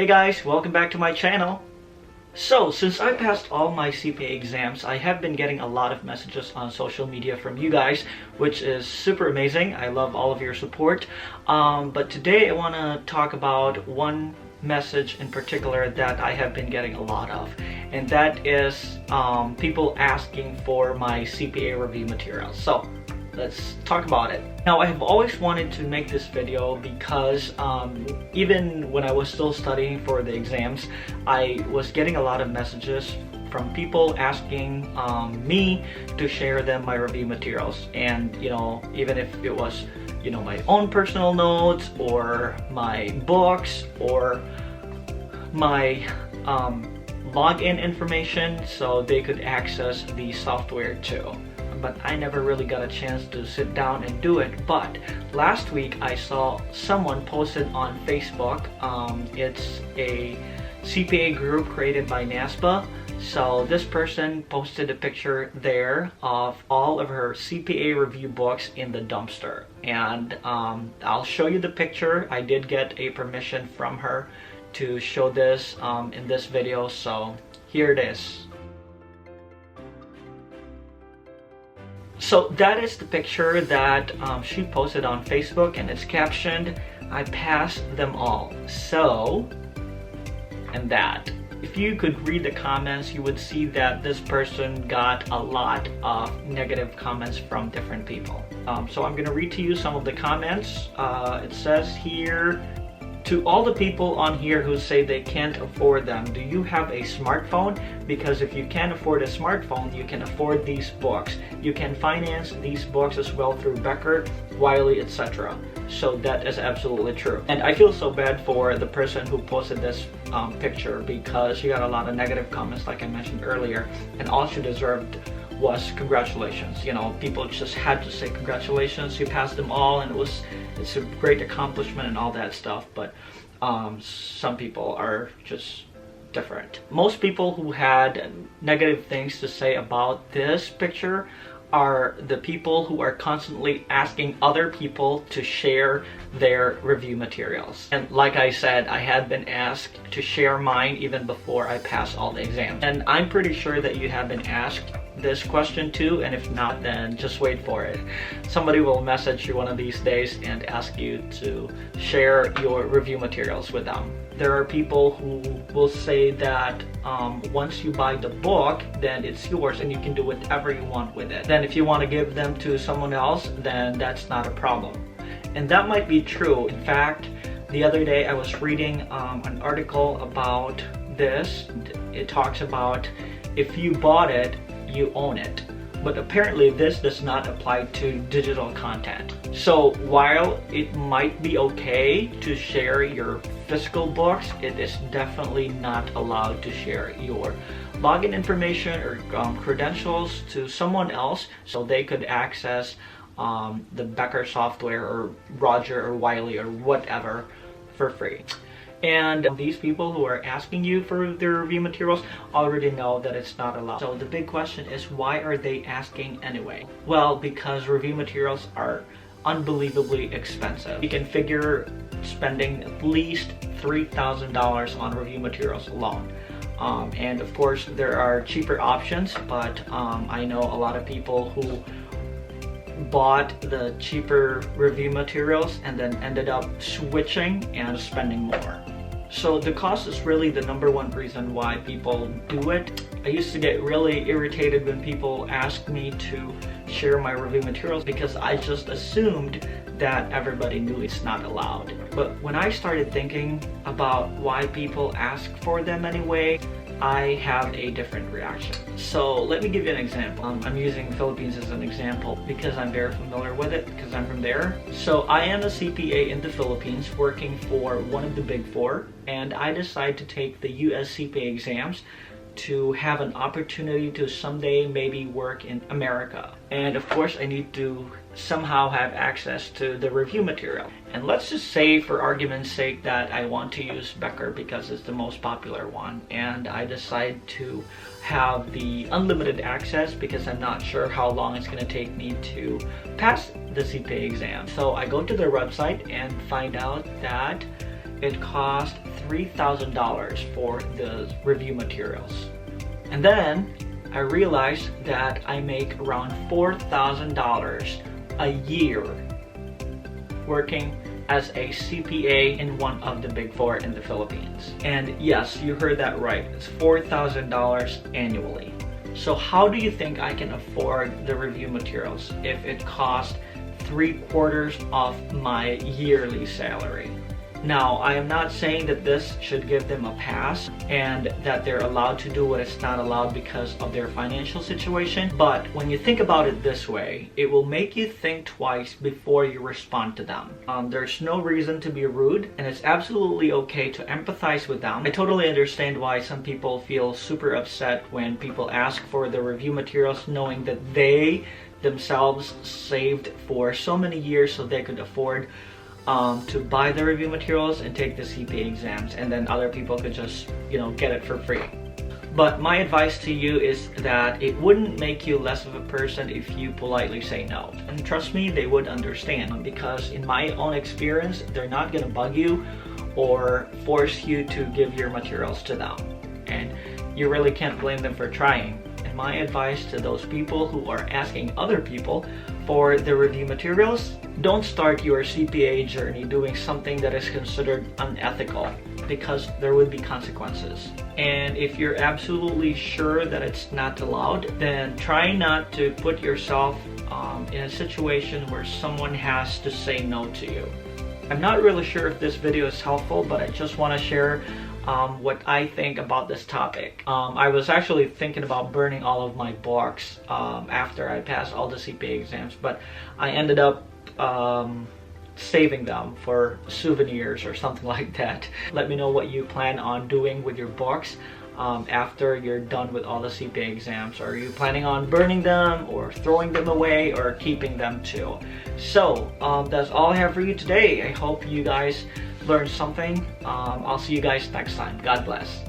Hey guys, welcome back to my channel. So, since I passed all my CPA exams, I have been getting a lot of messages on social media from you guys, which is super amazing. I love all of your support. But today I want to talk about one message in particular that I have been getting a lot of, and that is people asking for my CPA review materials. So, let's talk about it. Now, I have always wanted to make this video because even when I was still studying for the exams, I was getting a lot of messages from people asking me to share them my review materials. And even if it was my own personal notes or my books or my login information, so they could access the software too. But I never really got a chance to sit down and do it. But last week I saw someone posted on Facebook. It's a CPA group created by NASPA. So this person posted a picture there of all of her CPA review books in the dumpster. And I'll show you the picture. I did get a permission from her to show this in this video. So here it is. So that is the picture that she posted on Facebook, and it's captioned, "I passed them all." So, and that. If you could read the comments, you would see that this person got a lot of negative comments from different people. So I'm gonna read to you some of the comments. It says here, "To all the people on here who say they can't afford them, do you have a smartphone? Because if you can't afford a smartphone, you can afford these books. You can finance these books as well through Becker, Wiley, etc." So that is absolutely true. And I feel so bad for the person who posted this picture, because she got a lot of negative comments like I mentioned earlier, and all she deserved was congratulations. People just had to say congratulations, you passed them all, and it's a great accomplishment and all that stuff. But some people are just different. Most people who had negative things to say about this picture are the people who are constantly asking other people to share their review materials. And like I said, I had been asked to share mine even before I passed all the exams. And I'm pretty sure that you have been asked this question too, and if not, then just wait for it. Somebody will message you one of these days and ask you to share your review materials with them. There are people who will say that once you buy the book, then it's yours and you can do whatever you want with it. Then if you want to give them to someone else, then that's not a problem. And that might be true. In fact, the other day I was reading an article about this. It talks about if you bought it, you own it. But apparently this does not apply to digital content. So while it might be okay to share your physical books, it is definitely not allowed to share your login information or credentials to someone else so they could access the Becker software or Roger or Wiley or whatever for free. And these people who are asking you for their review materials already know that it's not allowed. So the big question is, why are they asking anyway? Well, because review materials are unbelievably expensive. You can figure spending at least $3,000 on review materials alone. And of course, there are cheaper options, but I know a lot of people who bought the cheaper review materials and then ended up switching and spending more. So the cost is really the number one reason why people do it. I used to get really irritated when people asked me to share my review materials because I just assumed that everybody knew it's not allowed. But when I started thinking about why people ask for them anyway, I have a different reaction. So let me give you an example. I'm using the Philippines as an example because I'm very familiar with it because I'm from there. So I am a CPA in the Philippines working for one of the big four, and I decided to take the US CPA exams to have an opportunity to someday maybe work in America. And of course I need to somehow have access to the review material. And let's just say for argument's sake that I want to use Becker because it's the most popular one, and I decide to have the unlimited access because I'm not sure how long it's going to take me to pass the CPA exam. So I go to their website and find out that it costs $3,000 for the review materials. And then I realized that I make around $4,000 a year working as a CPA in one of the big four in the Philippines. And yes, you heard that right. It's $4,000 annually. So how do you think I can afford the review materials if it costs 3/4 of my yearly salary? Now, I am not saying that this should give them a pass and that they're allowed to do what is not allowed because of their financial situation, but when you think about it this way, it will make you think twice before you respond to them. There's no reason to be rude, and it's absolutely okay to empathize with them. I totally understand why some people feel super upset when people ask for the review materials knowing that they themselves saved for so many years so they could afford to buy the review materials and take the CPA exams, and then other people could just, get it for free. But my advice to you is that it wouldn't make you less of a person if you politely say no. And trust me, they would understand, because in my own experience, they're not gonna bug you or force you to give your materials to them. And you really can't blame them for trying. And my advice to those people who are asking other people for the review materials, don't start your CPA journey doing something that is considered unethical, because there would be consequences. And if you're absolutely sure that it's not allowed, then try not to put yourself in a situation where someone has to say no to you. I'm not really sure if this video is helpful, but I just want to share what I think about this topic. I was actually thinking about burning all of my books after I passed all the CPA exams, but I ended up saving them for souvenirs or something like that. Let me know what you plan on doing with your books after you're done with all the CPA exams. Are you planning on burning them or throwing them away or keeping them too? So that's all I have for you today. I hope you guys learned something. I'll see you guys next time. God bless.